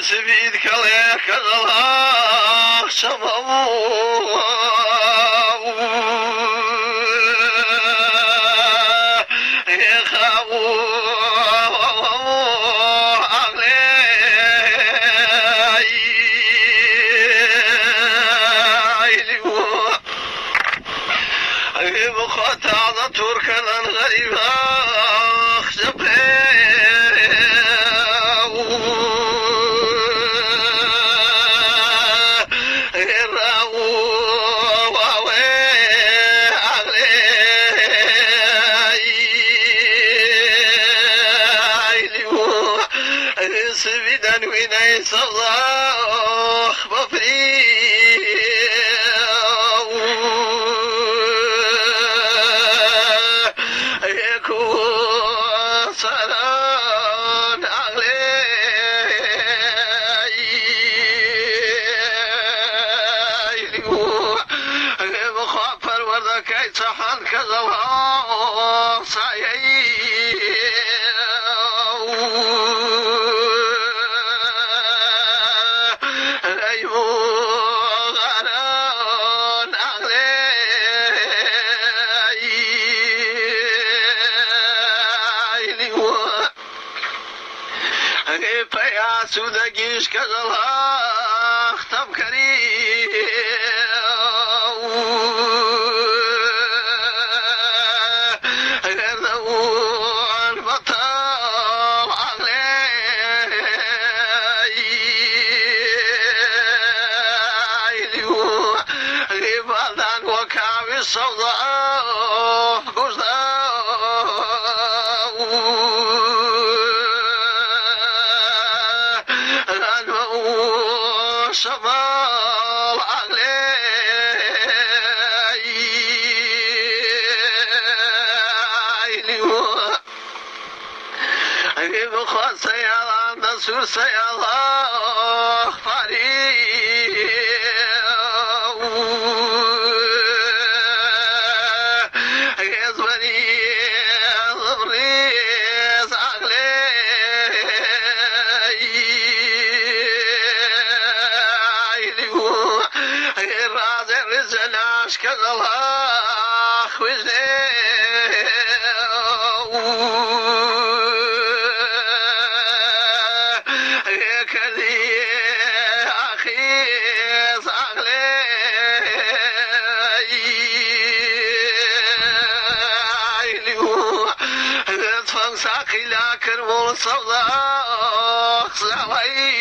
سبيد كليك الله شمامو تركنا الغريبة سبيدا وين صلاح بفري صحن كذا صايي يا سوداجيش كذا ختم كريم الصوضاء قصداء الماء شمال علي بخوات سيارة نسور سيارة فريق كذا الله وزني كذي أخي صغلي تفهم ساقي لكن والصداق سوي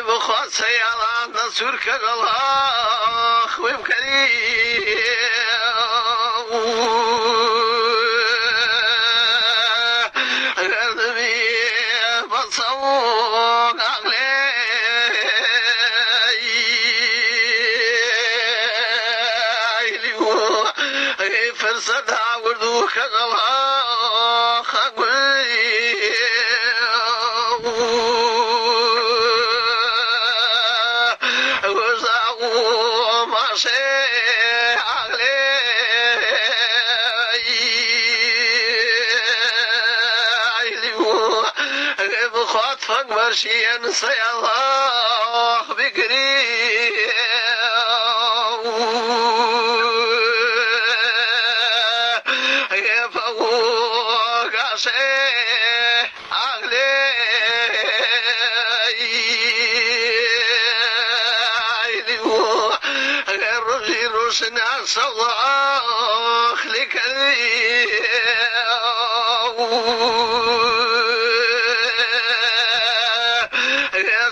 بخوات سيارة نسور كالله ويمكني غردبي بصوق عقلي فرصتها وردو كالله خاقوي بخوات فوق مرشين سيالله بقري فوق عشي عقلي الرجي روشنا صلاح لكذي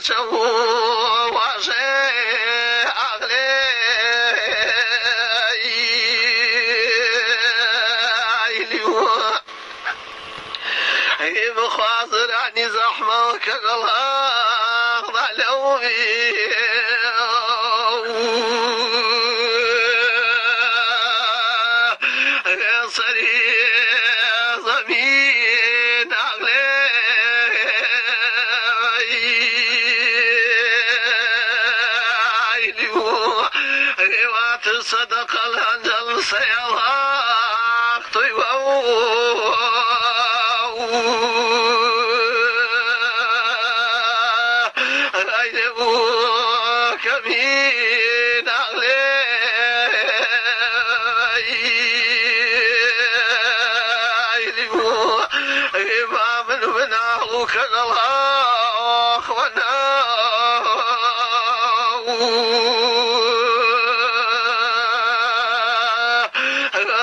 يسوى وعشي عقلي بخاطر عني زحمة كالله ضلوي صريح ضمين عقلي سيالك طيبه كمين علي إمام من أهلك الله وانا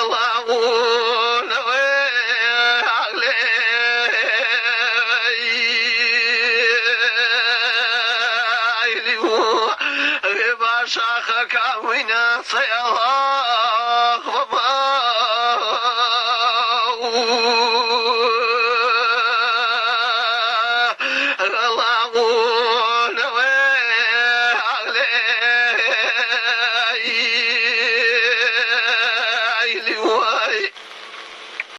الله نوي علي شاخك وين سيالك